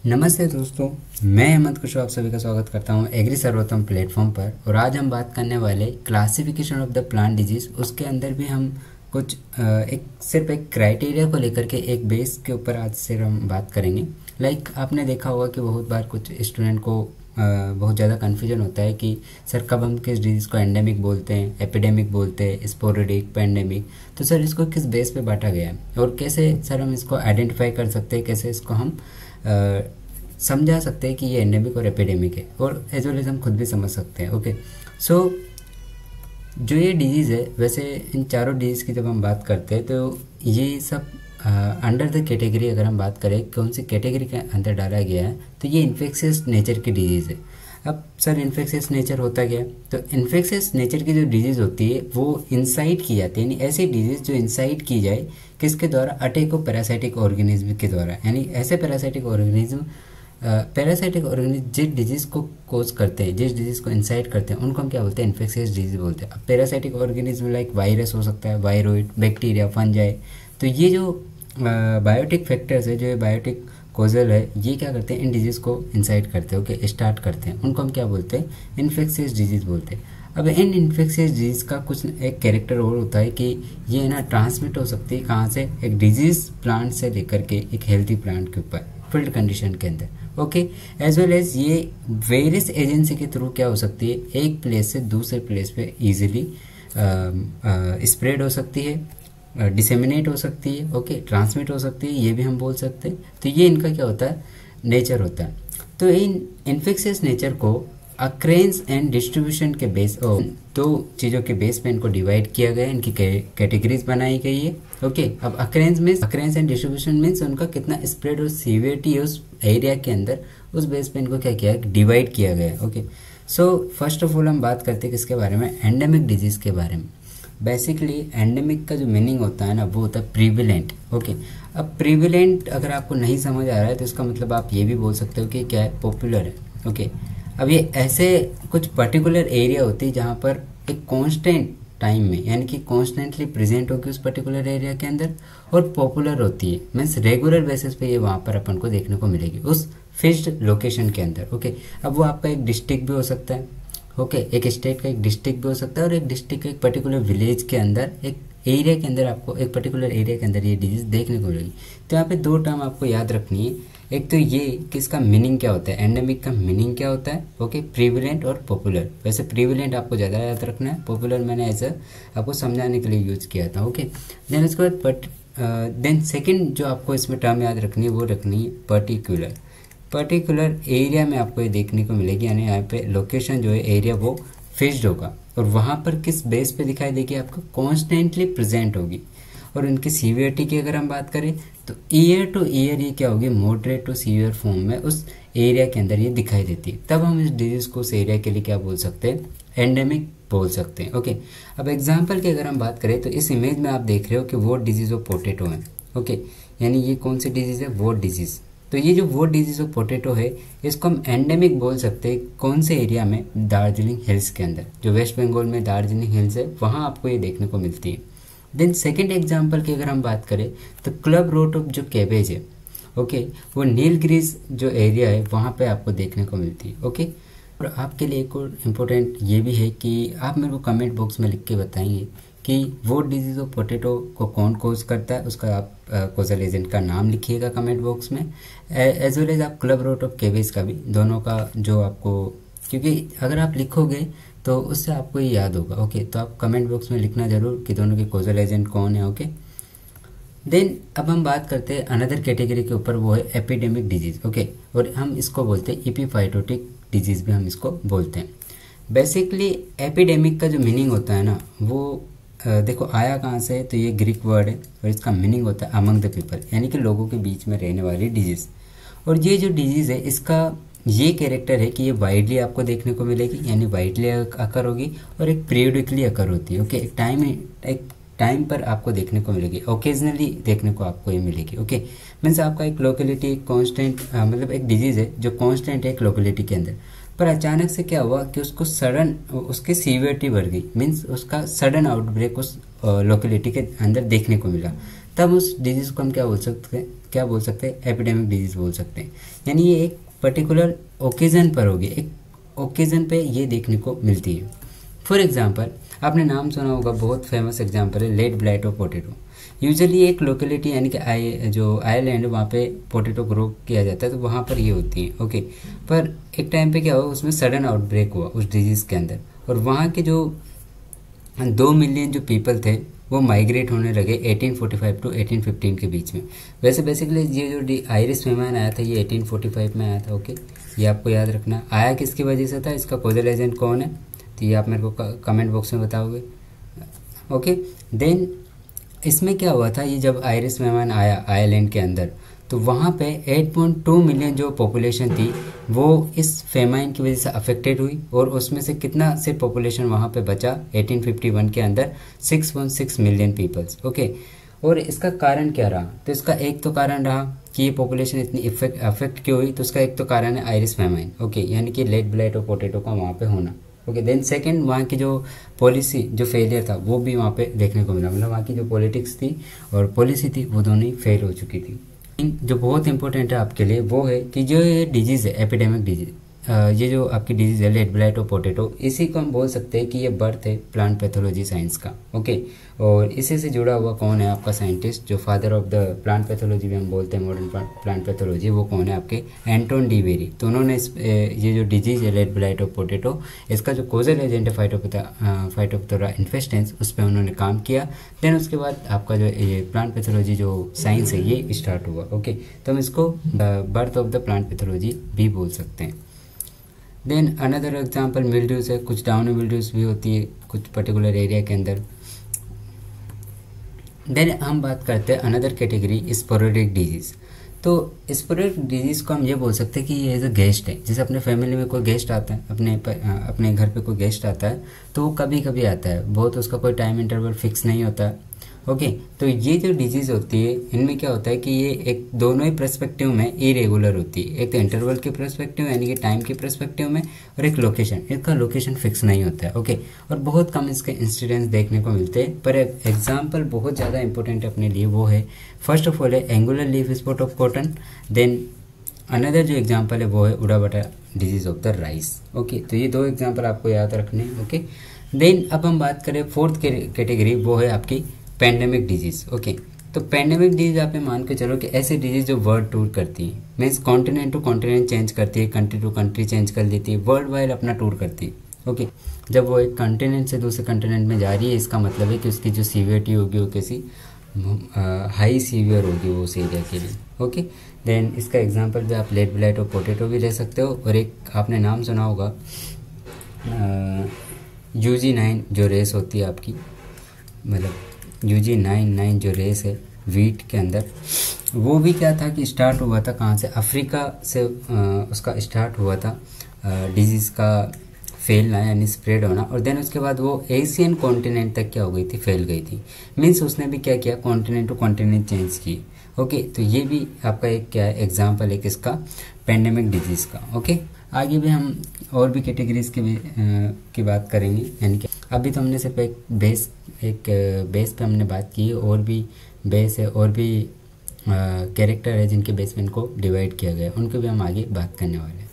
नमस्ते दोस्तों, मैं हेमंत कुशवाहा आप सभी का स्वागत करता हूं एग्री सर्वोत्तम प्लेटफॉर्म पर। और आज हम बात करने वाले classification of the plant disease. उसके अंदर भी हम कुछ सिर्फ एक क्राइटेरिया को लेकर के एक बेस के ऊपर आज से हम बात करेंगे। आपने देखा होगा कि बहुत बार कुछ स्टूडेंट को बहुत ज़्यादा कन्फ्यूजन होता है कि सर कब हम किस डिजीज़ को एंडेमिक बोलते हैं, एपिडेमिक बोलते हैं, स्पोरेडिक, पैंडेमिक। तो सर इसको किस बेस पे बांटा गया है और कैसे सर हम इसको आइडेंटिफाई कर सकते हैं, कैसे इसको हम समझा सकते हैं कि ये एंडेमिक और एपिडेमिक है, और एज वेल एज हम खुद भी समझ सकते हैं। ओके, सो जो ये डिजीज़ है, वैसे इन चारों डिजीज़ की जब हम बात करते हैं तो ये सब अंडर द कैटेगरी, अगर हम बात करें कौन सी कैटेगरी के अंदर डाला गया है, तो ये इन्फेक्शियस नेचर की डिजीज़ है। अब सर इन्फेक्शियस नेचर होता क्या है? तो इन्फेक्शियस नेचर की जो डिजीज़ होती है वो इंसाइट की जाती है, यानी ऐसी डिजीज़ जो इंसाइट की जाए किसके द्वारा? अटैको पैरासाइटिक ऑर्गेनिज्म के द्वारा। यानी ऐसे पैरासाइटिक ऑर्गेनिज्म जिस डिजीज़ को कोज करते हैं, जिस डिजीज़ को इंसाइट करते हैं, उनको हम क्या बोलते हैं? इन्फेक्शियस डिजीज़ बोलते हैं। अब पैरासाइटिक ऑर्गेनिज्म लाइक वायरस हो सकता है, वायरोइड, बैक्टीरिया, फंजाई। तो ये जो बायोटिक फैक्टर्स है, जो बायोटिक कोजल है, ये क्या करते हैं? इन डिजीज़ को इंसाइट करते हैं, ओके, स्टार्ट करते हैं। उनको हम क्या बोलते हैं? इन्फेक्शियस डिजीज़ बोलते हैं। अब इन इन्फेक्शियस डिजीज़ का कुछ एक कैरेक्टर और होता है कि ये ना ट्रांसमिट हो सकती है कहाँ से? एक डिजीज़ प्लांट से लेकर के एक हेल्थी प्लांट के ऊपर, फील्ड कंडीशन के अंदर। ओके, एज वेल एज ये वेरियस एजेंसी के थ्रू क्या हो सकती है? एक प्लेस से दूसरे प्लेस पे इजीली स्प्रेड हो सकती है, डिसेमिनेट हो सकती है, ओके, ट्रांसमिट हो सकती है, ये भी हम बोल सकते हैं। तो ये इनका क्या होता है? नेचर होता है। तो इन इन्फेक्शियस नेचर को अक्रेंस एंड डिस्ट्रीब्यूशन के बेस, दो चीज़ों के बेस पे इनको डिवाइड किया गया है, इनकी कैटेगरीज बनाई गई है। ओके, अब अक्रेंस एंड डिस्ट्रीब्यूशन मीन्स उनका कितना स्प्रेड और सीवियरिटी उस एरिया के अंदर, उस बेस पे इनको क्या किया है? डिवाइड किया गया है। Okay, so first of all हम बात करते हैं किसके बारे में? एंडेमिक डिजीज़ के बारे में। बेसिकली एंडेमिक का जो मीनिंग होता है ना, वो होता है प्रीविलेंट। ओके, अब प्रीविलेंट अगर आपको नहीं समझ आ रहा है तो इसका मतलब आप ये भी बोल सकते हो कि क्या है? पॉपुलर है। ओके, अब ये ऐसे कुछ पर्टिकुलर एरिया होती है जहाँ पर एक कांस्टेंट टाइम में, यानी कि कॉन्स्टेंटली प्रेजेंट होगी उस पर्टिकुलर एरिया के अंदर, और पॉपुलर होती है मीन्स रेगुलर बेसिस पे ये वहाँ पर अपन को देखने को मिलेगी उस फिक्स्ड लोकेशन के अंदर। ओके, अब वो आपका एक डिस्ट्रिक्ट भी हो सकता है, ओके, एक स्टेट का एक डिस्ट्रिक्ट भी हो सकता है, और एक डिस्ट्रिक्ट का एक पर्टिकुलर विलेज के अंदर, एक एरिया के अंदर, आपको एक पर्टिकुलर एरिया के अंदर ये डिजीज देखने को मिलेगी। तो यहाँ पे दो टर्म आपको याद रखनी है। एक तो ये कि इसका मीनिंग क्या होता है, एंडेमिक का मीनिंग क्या होता है, ओके, प्रीविलेंट और पॉपुलर। वैसे प्रीविलेंट आपको ज़्यादा याद रखना है, पॉपुलर मैंने ऐसा आपको समझाने के लिए यूज किया था। ओके, देन उसके बाद देन सेकेंड जो आपको इसमें टर्म याद रखनी है वो रखनी है पर्टिकुलर एरिया में आपको ये देखने को मिलेगी, यानी यहाँ पे लोकेशन जो है एरिया वो फिक्स्ड होगा, और वहाँ पर किस बेस पे दिखाई देगी? आपको कॉन्स्टेंटली प्रेजेंट होगी। और इनकी सीवियरिटी की अगर हम बात करें तो ईयर टू ईयर ये क्या होगी? मॉडरेट टू सीवियर फॉर्म में उस एरिया के अंदर ये दिखाई देती है। तब हम इस डिजीज को उस एरिया के लिए क्या बोल सकते हैं? एंडेमिक बोल सकते हैं। ओके, अब एग्जाम्पल की अगर हम बात करें तो इस इमेज में आप देख रहे हो कि वोट डिजीज ऑफ पोटैटो है। ओके, यानी ये कौन सी डिजीज है? Vote disease. तो ये जो वोट डिजीज ऑफ पोटैटो है, इसको हम एंडेमिक बोल सकते हैं कौन से एरिया में? दार्जिलिंग हिल्स के अंदर, जो वेस्ट बंगाल में दार्जिलिंग हिल्स है, वहाँ आपको ये देखने को मिलती है। देन सेकेंड एग्जाम्पल की अगर हम बात करें तो क्लब रूट ऑफ जो कैबेज है, ओके, वो नीलगिरीज जो एरिया है वहाँ पे आपको देखने को मिलती है। ओके, और आपके लिए एक और इम्पोर्टेंट ये भी है कि आप मेरे को कमेंट बॉक्स में लिख के बताएंगे कि वो डिजीज़ ऑफ पोटैटो को कौन कोज करता है, उसका आप कोजल एजेंट का नाम लिखिएगा कमेंट बॉक्स में, एज वेल एज आप क्लब रूट ऑफ कैबेज का भी, दोनों का जो आपको, क्योंकि अगर आप लिखोगे तो उससे आपको ये याद होगा। ओके, तो आप कमेंट बॉक्स में लिखना जरूर कि दोनों के कोजल एजेंट कौन है। ओके, देन अब हम बात करते हैं अनदर कैटेगरी के ऊपर, वो है एपिडेमिक डिजीज। ओके, और हम इसको बोलते हैं एपिफाइटोटिक डिजीज भी हम इसको बोलते हैं। बेसिकली एपिडेमिक का जो मीनिंग होता है ना, वो देखो आया कहाँ से है? तो ये ग्रीक वर्ड है और इसका मीनिंग होता है अमंग द पीपल, यानी कि लोगों के बीच में रहने वाली डिजीज। और ये जो डिजीज है इसका ये कैरेक्टर है कि ये वाइडली आपको देखने को मिलेगी, यानी वाइडली अकर होगी, और एक पीरियडिकली अकर होती है। ओके, एक टाइम पर आपको देखने को मिलेगी, ओकेजनली देखने को आपको ये मिलेगी। ओके, मीन्स आपका एक लोकेलिटी कांस्टेंट, मतलब एक डिजीज है जो कांस्टेंट है एक लोकेलिटी के अंदर, पर अचानक से क्या हुआ कि उसको सडन उसकी सीवियरिटी बढ़ गई, मीन्स उसका सडन आउटब्रेक उस लोकेलिटी के अंदर देखने को मिला। तब उस डिजीज़ को हम क्या बोल सकते हैं, एपिडेमिक डिजीज़ बोल सकते हैं। यानी ये एक पर्टिकुलर ओकेज़न पर होगी, एक ओकेज़न पे ये देखने को मिलती है। फॉर एग्जांपल आपने नाम सुना होगा, बहुत फेमस एग्जांपल है late blight of potato. Usually एक लोकेलिटी यानी कि जो आयरलैंड वहाँ पे पोटैटो ग्रो किया जाता है, तो वहाँ पर ये होती है। ओके, पर एक टाइम पे क्या हुआ, उसमें सडन आउटब्रेक हुआ उस डिजीज़ के अंदर, और वहाँ के जो 2 मिलियन जो पीपल थे वो माइग्रेट होने लगे 1845 टू 1815 के बीच में। वैसे बेसिकली ये जो आयरिश फेमाइन आया था ये 1845 में आया था। ओके, ये आपको याद रखना। आया किसकी वजह से था, इसका कॉजल एजेंट कौन है, तो ये आप मेरे को कमेंट बॉक्स में बताओगे। ओके, देन इसमें क्या हुआ था, ये जब आयरिश फेमाइन आया आयरलैंड के अंदर, तो वहाँ पे 8.2 मिलियन जो पॉपुलेशन थी वो इस फेमाइन की वजह से अफेक्टेड हुई, और उसमें से कितना सिर्फ पॉपुलेशन वहाँ पे बचा 1851 के अंदर 6.6 मिलियन पीपल्स। ओके, और इसका कारण क्या रहा, तो इसका एक तो कारण रहा कि ये पॉपुलेशन इतनी अफेक्ट क्यों हुई, तो उसका एक तो कारण है आयरिश फेमाइन। ओके, यानी कि लेड ब्लाइट ऑफ पोटैटो का वहाँ पे होना। ओके, देन सेकंड, वहाँ की जो पॉलिसी जो फेलियर था वो भी वहाँ पे देखने को मिला, मतलब वहाँ की जो पॉलिटिक्स थी और पॉलिसी थी वो दोनों ही फेल हो चुकी थी। जो बहुत इंपॉर्टेंट है आपके लिए वो है कि जो ये डिजीज़ है एपिडेमिक डिजीज, ये जो आपकी डिजीज़ है लेड ब्लाइट ऑफ पोटैटो, इसी को हम बोल सकते हैं कि ये बर्थ है प्लांट पैथोलॉजी साइंस का। ओके, और इसी से जुड़ा हुआ कौन है आपका साइंटिस्ट, जो father of the plant pathology भी हम बोलते हैं मॉडर्न प्लांट पैथोलॉजी, वो कौन है आपके एंटोन डी वेरी। तो उन्होंने ये जो डिजीज़ है लेड ब्लाइट ऑफ पोटैटो, इसका जो कोजल एजेंट है फाइटोप्थोरा इन्फेस्टेंस, उस पर उन्होंने काम किया। देन उसके बाद आपका जो ये प्लांट पैथोलॉजी जो साइंस है ये स्टार्ट हुआ। ओके, तो हम इसको birth of the plant pathology भी बोल सकते हैं। देन अनदर एग्जांपल मिल्ड्यूज है, कुछ डाउन मिल्ड्यूज भी होती है कुछ पर्टिकुलर एरिया के अंदर। देन हम बात करते हैं अनदर कैटेगरी स्पोरेडिक डिजीज़। तो स्पोरेडिक डिजीज़ को हम ये बोल सकते हैं कि ये एज अ गेस्ट है, जैसे अपने फैमिली में कोई गेस्ट आता है, अपने घर पे कोई गेस्ट आता है तो वो कभी कभी आता है, बहुत उसका कोई टाइम इंटरवल फिक्स नहीं होता है। ओके, तो ये जो डिजीज़ होती है इनमें क्या होता है कि ये एक दोनों ही पर्सपेक्टिव में इरेगुलर होती है, एक तो इंटरवल के पर्सपेक्टिव यानी कि टाइम के पर्सपेक्टिव में, और एक लोकेशन, इसका लोकेशन फिक्स नहीं होता है। ओके, और बहुत कम इसके इंसिडेंट्स देखने को मिलते हैं, पर एग्जाम्पल बहुत ज़्यादा इंपॉर्टेंट है अपने लिए, वो है फर्स्ट ऑफ ऑल है angular leaf spot of cotton. Then another जो एग्जाम्पल है वो है udbatta disease of the rice. Okay, तो ये 2 एग्जाम्पल आपको याद रखने हैं। ओके, देन अब हम बात करें फोर्थ कैटेगरी, वो है आपकी पैंडेमिक डिजीज़। ओके, तो पैंडेमिक डिजीज़ आप मान के चलो कि ऐसी डिजीज़ जो वर्ल्ड टूर करती है, means continent to continent change करती है, कंट्री टू कंट्री चेंज कर देती है, वर्ल्ड वाइड अपना टूर करती है। ओके, जब वो एक कंटिनेंट से दूसरे कंटिनेंट में जा रही है, इसका मतलब है कि उसकी जो सीवियरिटी होगी वो कैसी हाई सीवियर होगी वो उस एरिया के लिए। ओके, देन इसका एग्जांपल भी आप लेड ब्लाइट और पोटैटो भी ले सकते हो, और एक आपने नाम सुना होगा UG9 जो रेस होती है आपकी, मतलब UG9 जो रेस है वीट के अंदर, वो भी क्या था कि स्टार्ट हुआ था कहाँ से, अफ्रीका से उसका स्टार्ट हुआ था डिजीज़ का फैलना यानी स्प्रेड होना, और देन उसके बाद वो एशियन कॉन्टिनेंट तक क्या हो गई थी, फैल गई थी। मीन्स उसने भी क्या किया, कॉन्टिनेंट टू कॉन्टिनेंट चेंज की। ओके, तो ये भी आपका एक क्या है एग्जाम्पल है किसका, पैंडेमिक डिजीज़ का। ओके, आगे भी हम और भी कैटेगरीज की बात करेंगे, यानी कि अभी तो हमने सिर्फ एक बेस पे हमने बात की है, और भी बेस है और भी कैरेक्टर है जिनके बेस पे इनको डिवाइड किया गया है, उनकी भी हम आगे बात करने वाले हैं।